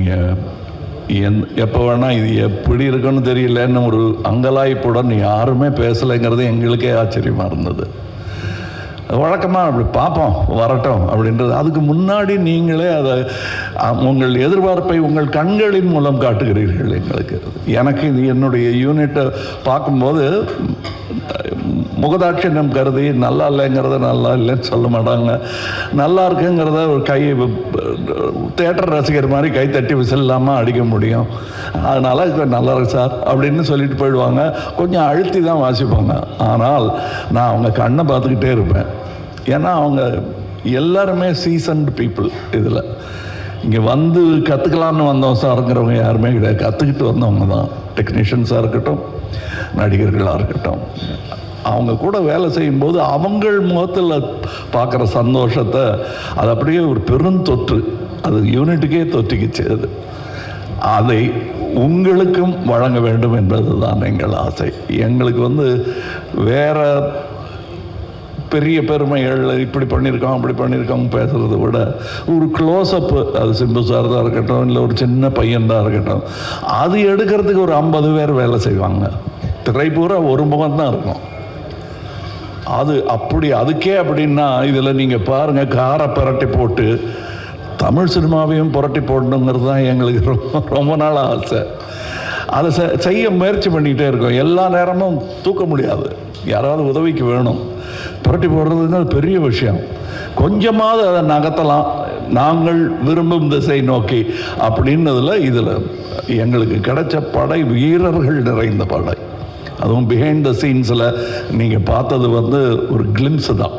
நீங்கள் எப்போ வேணால் இது எப்படி இருக்குன்னு தெரியலன்னு ஒரு அங்கலாய்ப்புடன் யாருமே பேசலைங்கிறது எங்களுக்கே ஆச்சரியமாக இருந்தது. வழக்கமாக அப்படி பார்ப்போம் வரட்டும் அப்படின்றது. அதுக்கு முன்னாடி நீங்களே அதை உங்கள் எதிர்பார்ப்பை உங்கள் கண்களின் மூலம் காட்டுகிறீர்கள் எங்களுக்கு. எனக்கு இது என்னுடைய யூனிட்டை பார்க்கும்போது முகதாட்சியம் கருதி நல்லா இல்லைங்கிறத நல்லா இல்லைன்னு சொல்ல மாட்டாங்க, நல்லா இருக்குங்கிறத ஒரு கை தேட்டர் ரசிகர் மாதிரி கை தட்டி விசில் இல்லாமல் அடிக்க முடியும். அதனால் நல்லா இருக்கு சார் அப்படின்னு சொல்லிட்டு போயிடுவாங்க. கொஞ்சம் அழுத்தி தான் வாசிப்பாங்க. ஆனால் நான் அவங்க கண்ணை பார்த்துக்கிட்டே இருப்பேன். ஏன்னா அவங்க எல்லாருமே சீசன்டு பீப்புள். இதில் இங்கே வந்து கற்றுக்கலான்னு வந்தோம் சாருங்கிறவங்க யாருமே கிடையாது. கற்றுக்கிட்டு வந்தவங்க தான். டெக்னீஷியன்ஸாக இருக்கட்டும், நடிகர்களாக இருக்கட்டும், அவங்க கூட வேலை செய்யும்போது அவங்கள் முகத்தில் பார்க்குற சந்தோஷத்தை அது அப்படியே ஒரு பெருந்தொற்று, அது யூனிட்டுக்கே தொற்றிக்கிச்சு. அதை உங்களுக்கும் வழங்க வேண்டும் என்பது தான் எங்கள் ஆசை. எங்களுக்கு வேற பெரிய பெருமைகள் இப்படி பண்ணியிருக்கோம் அப்படி பண்ணியிருக்கோம் பேசுகிறத விட ஒரு க்ளோஸ்அப்பு, அது சிம்பு சார் தான் இருக்கட்டும், இல்லை ஒரு சின்ன பையன் தான் இருக்கட்டும், அது எடுக்கிறதுக்கு ஒரு 50 பேர் வேலை செய்வாங்க. திரை பூரா ஒரு முகம் தான் இருக்கும். அது அப்படி அதுக்கே அப்படின்னா இதில் நீங்கள் பாருங்கள், காரை புரட்டி போட்டு தமிழ் சினிமாவையும் புரட்டி போடணுங்கிறது தான் எங்களுக்கு ரொம்ப நாள் ஆசை. அதை செய்ய முயற்சி பண்ணிக்கிட்டே இருக்கோம். எல்லா நேரமும் தூக்க முடியாது, யாராவது உதவிக்கு வேணும். புரட்டி போடுறதுன்னு பெரிய விஷயம். கொஞ்சமாவது அதை நகர்த்தலாம் நாங்கள் விரும்பும் திசை நோக்கி அப்படின்னதில் இதில் எங்களுக்கு கிடைச்ச படை வீரர்கள் நிறைந்த படை. அதுவும் பிஹைண்ட் த சீன்ஸில் நீங்கள் பார்த்தது ஒரு கிளிம்ஸு தான்.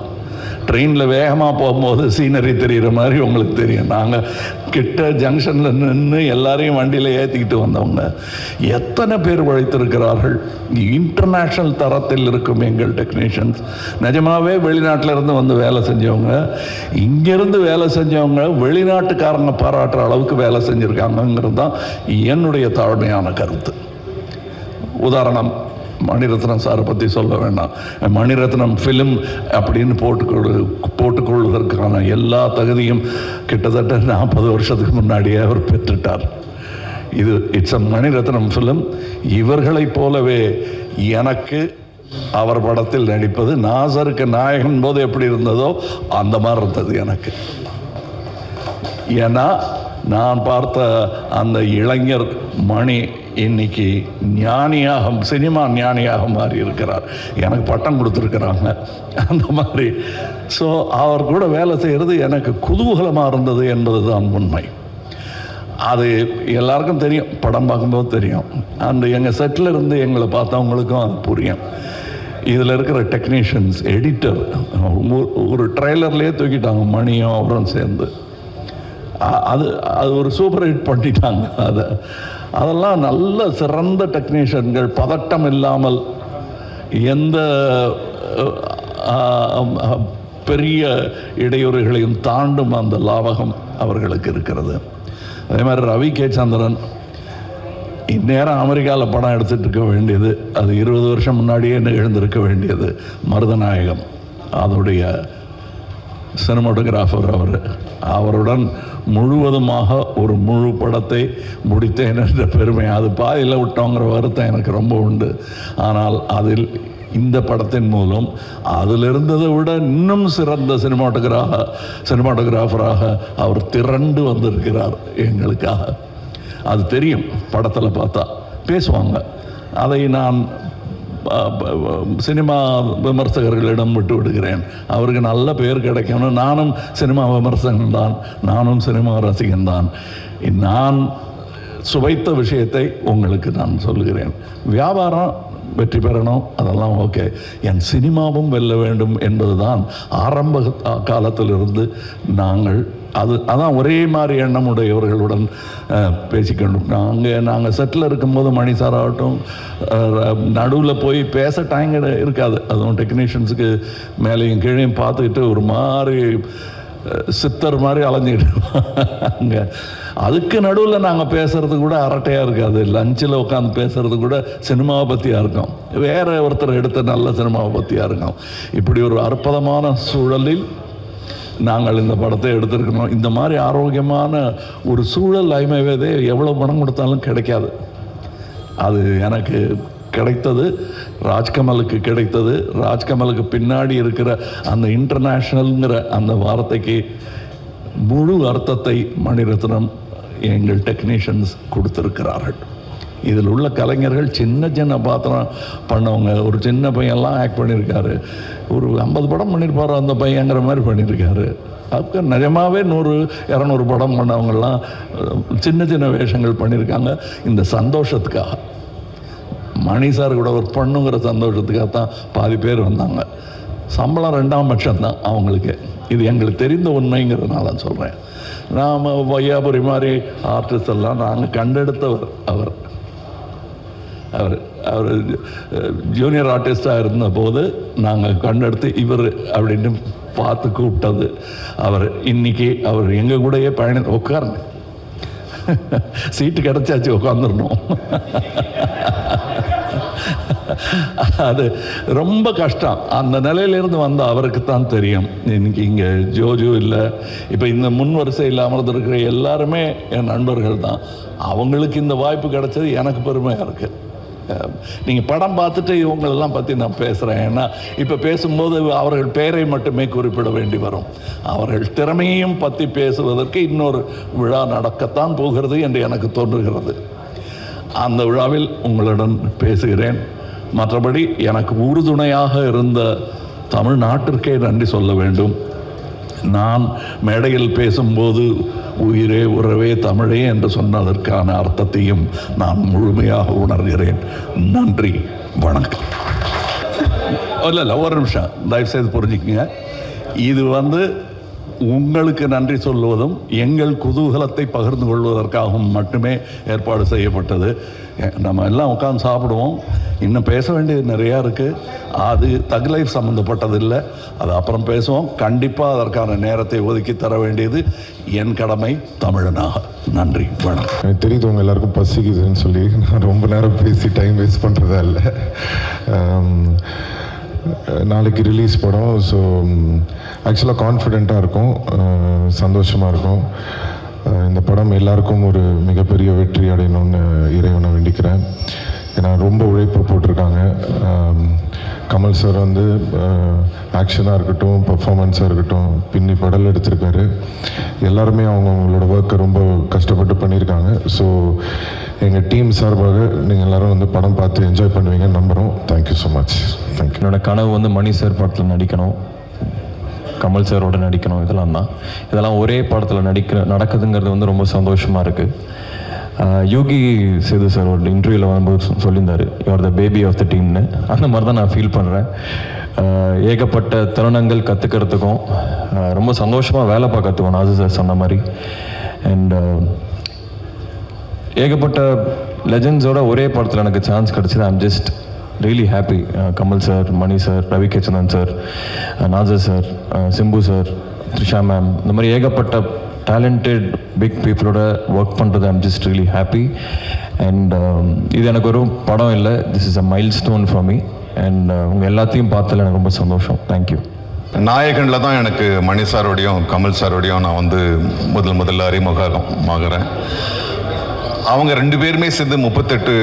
ட்ரெயினில் வேகமாக போகும்போது சீனரி தெரிகிற மாதிரி உங்களுக்கு தெரியும். நாங்கள் கிட்ட ஜங்ஷனில் நின்று எல்லாரையும் வண்டியில் ஏற்றிக்கிட்டு வந்தவங்க எத்தனை பேர் உழைத்திருக்கிறார்கள். இன்டர்நேஷ்னல் தரத்தில் இருக்கும் எங்கள் டெக்னீஷியன்ஸ். நிஜமாகவே வெளிநாட்டில் இருந்து வந்து வேலை செஞ்சவங்க, இங்கேருந்து வேலை செஞ்சவங்க வெளிநாட்டுக்காரங்க பாராட்டுற அளவுக்கு வேலை செஞ்சுருக்காங்கங்கிறது தான் என்னுடைய தாழ்மையான கருத்து. உதாரணம், மணிரத்னம் சாரை பற்றி சொல்ல வேண்டாம். மணிரத்னம் ஃபிலிம் அப்படின்னு போட்டுக்கொள்வதற்கான எல்லா தகுதியும் கிட்டத்தட்ட 40 வருஷத்துக்கு முன்னாடியே அவர் பெற்றுட்டார். இது இட்ஸ் அ மணிரத்னம் ஃபிலிம். இவர்களைப் போலவே எனக்கு அவர் படத்தில் நடிப்பது நாசருக்கு நாயகன் போது எப்படி இருந்ததோ அந்த மாதிரி இருந்தது எனக்கு. ஏன்னா நான் பார்த்த அந்த இளைஞர் மணி இன்னைக்கு ஞானியாக, சினிமா ஞானியாக மாறி இருக்கிறார். எனக்கு பட்டம் கொடுத்துருக்குறாங்க அந்த மாதிரி. ஸோ அவர் கூட வேலை செய்கிறது எனக்கு குதூகலமாக இருந்தது என்பது தான் உண்மை. அது எல்லாருக்கும் தெரியும், படம் பார்க்கும்போது தெரியும். அந்த எங்கள் செட்டில் இருந்து எங்களை பார்த்தவங்களுக்கும் அது புரியும். இதில் இருக்கிற டெக்னீஷியன்ஸ், எடிட்டர், ஒரு ட்ரெய்லர்லேயே தூக்கிட்டாங்க மணியும் அவரும் சேர்ந்து. அது ஒரு சூப்பர் ஹிட் பண்ணிட்டாங்க. அதெல்லாம் நல்ல சிறந்த டெக்னீஷியன்கள், பதட்டம் இல்லாமல் எந்த பெரிய இடையூறுகளையும் தாண்டும் அந்த லாவகம் அவர்களுக்கு இருக்கிறது. அதே மாதிரி ரவி கே சந்திரன் இந்நேரம் அமெரிக்காவில் படம் எடுத்துகிட்டு இருக்க வேண்டியது, அது 20 வருஷம் முன்னாடியே எழுந்திருக்க வேண்டியது. மருதநாயகம் அதோடைய சினிமாட்டோகிராஃபர் அவருடன் முழுவதுமாக ஒரு முழு படத்தை முடித்தேன் என்ற பெருமை, அது பாதியில் விட்டோங்கிற வருத்தம் எனக்கு ரொம்ப உண்டு. ஆனால் அதில் இந்த படத்தின் மூலம் அதில் இருந்ததை விட இன்னும் சிறந்த சினிமாட்டோகிராஃபராக அவர் திரண்டு வந்திருக்கிறார் எங்களுக்காக. அது தெரியும், படத்தில் பார்த்தா பேசுவாங்க. அதை நான் சினிமா விமர்சகர்களிடம் விட்டு விடுகிறேன். அவருக்கு நல்ல பேர் கிடைக்கணும். நானும் சினிமா விமர்சகன் தான், நானும் சினிமா ரசிகன் தான். நான் சுவைத்த விஷயத்தை உங்களுக்கு நான் சொல்லுகிறேன். வியாபாரம் வெற்றி பெறணும், அதெல்லாம் ஓகே. என் சினிமாவும் வெல்ல வேண்டும் என்பது தான் ஆரம்ப காலத்திலிருந்து நாங்கள் அதான் ஒரே மாதிரி எண்ணம் உடையவர்களுடன் பேசிக்கொண்டோம். நாங்கள் செட்டில் இருக்கும்போது மணி சார் ஆகட்டும், நடுவில் போய் பேச டைம் இருக்காது. அதுவும் டெக்னீஷியன்ஸுக்கு மேலேயும் கீழேயும் பார்த்துக்கிட்டு ஒரு மாதிரி சித்தர் மாதிரி அலைஞ்சிக்கிட்டு அதுக்கு நடுவில் நாங்கள் பேசுகிறது கூட அரட்டையாக இருக்காது. லஞ்சில் உட்காந்து பேசுகிறது கூட சினிமாவை பற்றியாக இருக்கும், வேறு ஒருத்தர் எடுத்த நல்ல சினிமாவை பற்றியாக இருக்கும். இப்படி ஒரு அற்புதமான சூழலில் நாங்கள் இந்த படத்தை எடுத்திருக்கணும். இந்த மாதிரி ஆரோக்கியமான ஒரு சூழல் ஐமவேதே எவ்வளோ பணம் கொடுத்தாலும் கிடைக்காது. அது எனக்கு கிடைத்தது, ராஜ்கமலுக்கு கிடைத்தது. ராஜ்கமலுக்கு பின்னாடி இருக்கிற அந்த இன்டர்நேஷ்னல்ங்கிற அந்த வார்த்தைக்கு முழு அர்த்தத்தை மணிரத்னம் எங்கள் டெக்னீஷியன்ஸ் கொடுத்துருக்கிறார்கள். இதில் உள்ள கலைஞர்கள் சின்ன சின்ன பாத்திரம் பண்ணவங்க. ஒரு சின்ன பையன்லாம் ஆக்ட் பண்ணியிருக்காரு. ஒரு 50 படம் பண்ணியிருப்பார் அந்த பையங்கிற மாதிரி பண்ணியிருக்காரு. அப்போ நிஜமாகவே 100-200 படம் பண்ணவங்கெல்லாம் சின்ன சின்ன வேஷங்கள் பண்ணியிருக்காங்க. இந்த சந்தோஷத்துக்காக, மணி சார் கூட ஒர்க் பண்ணுங்கிற சந்தோஷத்துக்காக தான் பாதி பேர் வந்தாங்க. சம்பளம் 2ஆம் பட்சம் தான் அவங்களுக்கு. இது எங்களுக்கு தெரிந்த உண்மைங்கிறதுனால சொல்கிறேன். நாம் வையாபுரி மாதிரி ஆர்டிஸ்ட் எல்லாம் நாங்கள் கண்டெடுத்தவர். அவர் ஜூனியர் ஆர்டிஸ்டாக இருந்தபோது நாங்கள் கண்டெடுத்து இவர் அப்படின்னு பார்த்து கூப்பிட்டது அவர். இன்னைக்கு அவர் எங்கள் கூடயே உட்காருங்க, சீட்டு கிடச்சாச்சு, உட்காந்துடணும். அது ரொம்ப கஷ்டம். அந்த நிலையிலிருந்து வந்த அவருக்கு தான் தெரியும். இன்னைக்கு இங்கே ஜோஜோ இல்லை, இப்போ இந்த முன் வரிசையில் அமர்ந்திருக்கிற எல்லாருமே என் நண்பர்கள் தான். அவங்களுக்கு இந்த வாய்ப்பு கிடைச்சது எனக்கு பெருமையாக இருக்குது. நீங்கள் படம் பார்த்துட்டு இவங்களெல்லாம் பற்றி நான் பேசுகிறேன். ஏன்னா இப்போ பேசும்போது அவர்கள் பெயரை மட்டுமே குறிப்பிட வேண்டி வரும். அவர்கள் திறமையும் பற்றி பேசுவதற்கு இன்னொரு விழா நடக்கத்தான் போகிறது என்று எனக்கு தோன்றுகிறது. அந்த விழாவில் உங்களுடன் பேசுகிறேன். மற்றபடி எனக்கு உறுதுணையாக இருந்த தமிழ்நாட்டிற்கே நன்றி சொல்ல வேண்டும். நான் மேடையில் பேசும்போது உயிரே உறவே தமிழே என்று சொன்னதற்கான அர்த்தத்தையும் நான் முழுமையாக உணர்கிறேன். நன்றி, வணக்கம். இல்லை ஒரு நிமிஷம் தயவுசெய்து புரிஞ்சுக்குங்க. இது உங்களுக்கு நன்றி சொல்லுவதும் எங்கள் குதூகலத்தை பகிர்ந்து கொள்வதற்காகவும் மட்டுமே ஏற்பாடு செய்யப்பட்டது. நம்ம எல்லாம் உட்காந்து சாப்பிடுவோம். இன்னும் பேச வேண்டியது நிறையா இருக்குது. அது தக் லைஃப் சம்மந்தப்பட்டதில்லை, அது அப்புறம் பேசுவோம். கண்டிப்பாக அதற்கான நேரத்தை ஒதுக்கி தர வேண்டியது என் கடமை தமிழனாக. நன்றி, வணக்கம். எனக்கு தெரியுது உங்கள் எல்லாருக்கும் பசிக்குதுன்னு சொல்லி நான் ரொம்ப நேரம் பேசி டைம் வேஸ்ட் பண்ணுறதா இல்லை. நாளைக்கு ரிலீஸ் படம். ஸோ ஆக்சுவலாக கான்ஃபிடெண்ட்டாக இருக்கும், சந்தோஷமாக இருக்கும். இந்த படம் எல்லாருக்கும் ஒரு மிகப்பெரிய வெற்றி அடையணும்னு இறைவனை வேண்டிக்கிறேன். ஏன்னா ரொம்ப உழைப்பு போட்டிருக்காங்க. கமல் சார் ஆக்ஷனாக இருக்கட்டும், பர்ஃபார்மன்ஸாக இருக்கட்டும், பின்னி படல் எடுத்திருக்காரு. எல்லாருமே அவங்களோட ஒர்க்கை ரொம்ப கஷ்டப்பட்டு பண்ணியிருக்காங்க. ஸோ எங்கள் டீம் சார்பாக நீங்கள் எல்லோரும் படம் பார்த்து என்ஜாய் பண்ணுவீங்கன்னு நம்புகிறோம். Thank you so much. தேங்க்யூ. என்னோட கனவு மணி சார் படத்தில் நடிக்கணும், கமல் சாரோட நடிக்கணும். இதெல்லாம் ஒரே படத்தில் நடக்குதுங்கிறது ரொம்ப சந்தோஷமாக இருக்குது. யோகி சேது சார் ஒரு இன்டர்வியூவில் வரும்போது சொல்லியிருந்தார், you are the baby of the டீம்னு. அந்த மாதிரி தான் நான் ஃபீல் பண்ணுறேன். ஏகப்பட்ட தருணங்கள் கற்றுக்கிறதுக்கும் ரொம்ப சந்தோஷமாக வேலை பார்க்கறதுக்கும் நாசர் சார் சொன்ன மாதிரி. அண்ட் ஏகப்பட்ட லெஜண்ட்ஸோட ஒரே படத்தில் எனக்கு சான்ஸ் கிடச்சிது. I'm just really happy. Kamal sir, Mani sir, Ravi K Chandran sir, Nassar sir, Simbu sir, Trisha ma'am, இந்த மாதிரி ஏகப்பட்ட டேலண்டட் பிக் பீப்புளோட ஒர்க் பண்ணுறது I'm just really happy. And இது எனக்கு ஒரு படம் இல்லை, this is a milestone for me. And உங்கள் எல்லாத்தையும் பார்த்ததில் எனக்கு ரொம்ப சந்தோஷம். தேங்க்யூ. நாயகனில் தான் எனக்கு மணி சாரோடையும் கமல் சாரோடையும் நான் முதல்ல அறிமுகமாகிறேன். அவங்க 2 பேருமே சேர்ந்து 38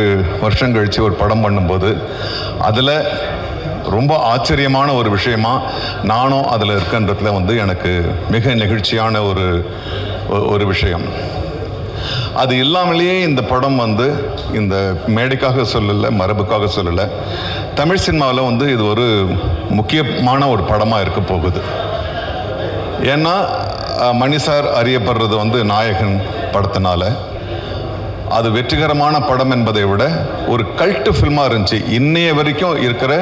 வருஷம் கழித்து ஒரு படம் பண்ணும்போது அதில் ரொம்ப ஆச்சரியமான ஒரு விஷயமா நானும் அதில் இருக்கின்றதுல எனக்கு மிக நெகிழ்ச்சியான ஒரு விஷயம். அது இல்லாமலேயே இந்த படம் இந்த மேடைக்காக சொல்லலை, மரபுக்காக சொல்லலை, தமிழ் சினிமாவில் இது ஒரு முக்கியமான ஒரு படமாக இருக்க போகுது. ஏன்னா மணி சார் அறியப்படுறது நாயகன் படத்தினால. அது வெற்றிகரமான படம் என்பதை விட ஒரு கல்ட் ஃபில்மாக இருந்துச்சு. இன்னைய வரைக்கும் இருக்கிற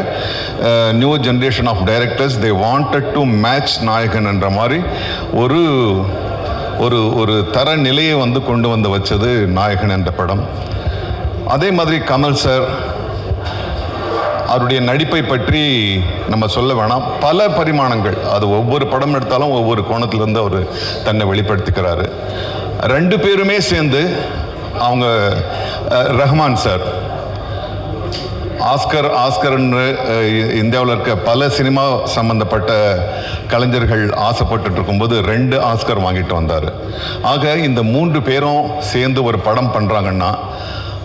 new generation of directors they wanted to match Nayakan என்ற மாதிரி ஒரு ஒரு ஒரு தர நிலையை கொண்டு வச்சது நாயகன் என்ற படம். அதே மாதிரி கமல் சார் அவருடைய நடிப்பை பற்றி நம்ம சொல்ல வேணாம். பல பரிமாணங்கள், அது ஒவ்வொரு படம் எடுத்தாலும் ஒவ்வொரு கோணத்திலிருந்து அவர் தன்னை வெளிப்படுத்திக்கிறாரு. 2 பேருமே சேர்ந்து அவங்க ரஹ்மான் சார் ஆஸ்கர்னு இந்தியாவில் இருக்க பல சினிமா சம்பந்தப்பட்ட கலைஞர்கள் ஆசைப்பட்டு இருக்கும்போது 2 ஆஸ்கர் வாங்கிட்டு வந்தார். ஆக இந்த 3 பேரும் சேர்ந்து ஒரு படம் பண்ணுறாங்கன்னா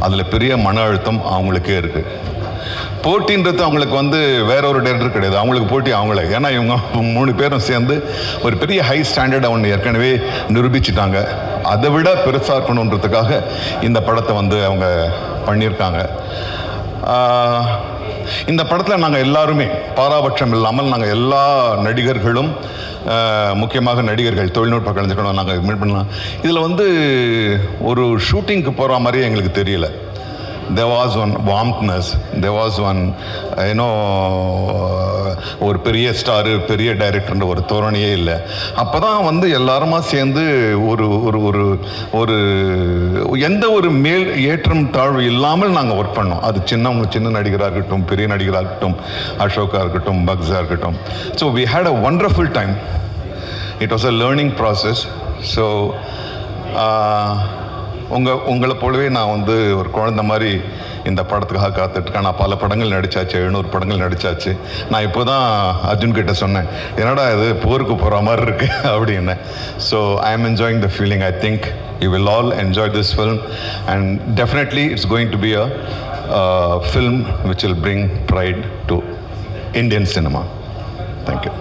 அதில் பெரிய மன அழுத்தம் அவங்களுக்கே இருக்குது. போட்டின்றது அவங்களுக்கு வந்து வேற ஒரு டேரக்டர் கிடையாது, அவங்களுக்கு போட்டி அவங்களே. ஏன்னா இவங்க 3 பேரும் சேர்ந்து ஒரு பெரிய ஹை ஸ்டாண்டர்ட் அவங்க ஏற்கனவே நிரூபிச்சிட்டாங்க. அதை விட பெருசாக இருக்கணுன்றதுக்காக இந்த படத்தை வந்து அவங்க பண்ணியிருக்காங்க. இந்த படத்தில் நாங்கள் எல்லாருமே பாராபட்சம் இல்லாமல் நாங்கள் எல்லா நடிகர்களும், முக்கியமாக நடிகர்கள், தொழில்நுட்ப கலைஞர்களும் நாங்கள் மீட் பண்ணலாம். இதில் வந்து ஒரு ஷூட்டிங்க்கு போகிற மாதிரியே எங்களுக்கு தெரியல. there was one warmthness, there was one ஒரு பெரிய ஸ்டாரு, பெரிய டைரக்டர்ன்ற ஒரு தோரணையே இல்லை. அப்போ தான் வந்து எல்லாருமா சேர்ந்து ஒரு ஒரு ஒரு ஒரு எந்த ஒரு மேல் ஏற்றம் தாழ்வு இல்லாமல் நாங்கள் ஒர்க் பண்ணோம். அது சின்ன நடிகராக இருக்கட்டும், பெரிய நடிகராக இருக்கட்டும், அசோகா இருக்கட்டும், பக்ஸா இருக்கட்டும். So we had a wonderful time. It was a learning process. So உங்களை போலவே நான் வந்து ஒரு குழந்தை மாதிரி இந்த படத்துக்காக காத்துட்ருக்கேன். நான் பல படங்கள் நடித்தாச்சு, 700 படங்கள் நடித்தாச்சு. நான் இப்போ தான் அர்ஜுன் கிட்ட சொன்னேன், என்னடா இது போருக்கு போகிற மாதிரி இருக்கு அப்படின்னு. So I am enjoying the feeling. I think you will all enjoy this film and definitely it's going to be a film which will bring fried to Indian cinema. Thank you.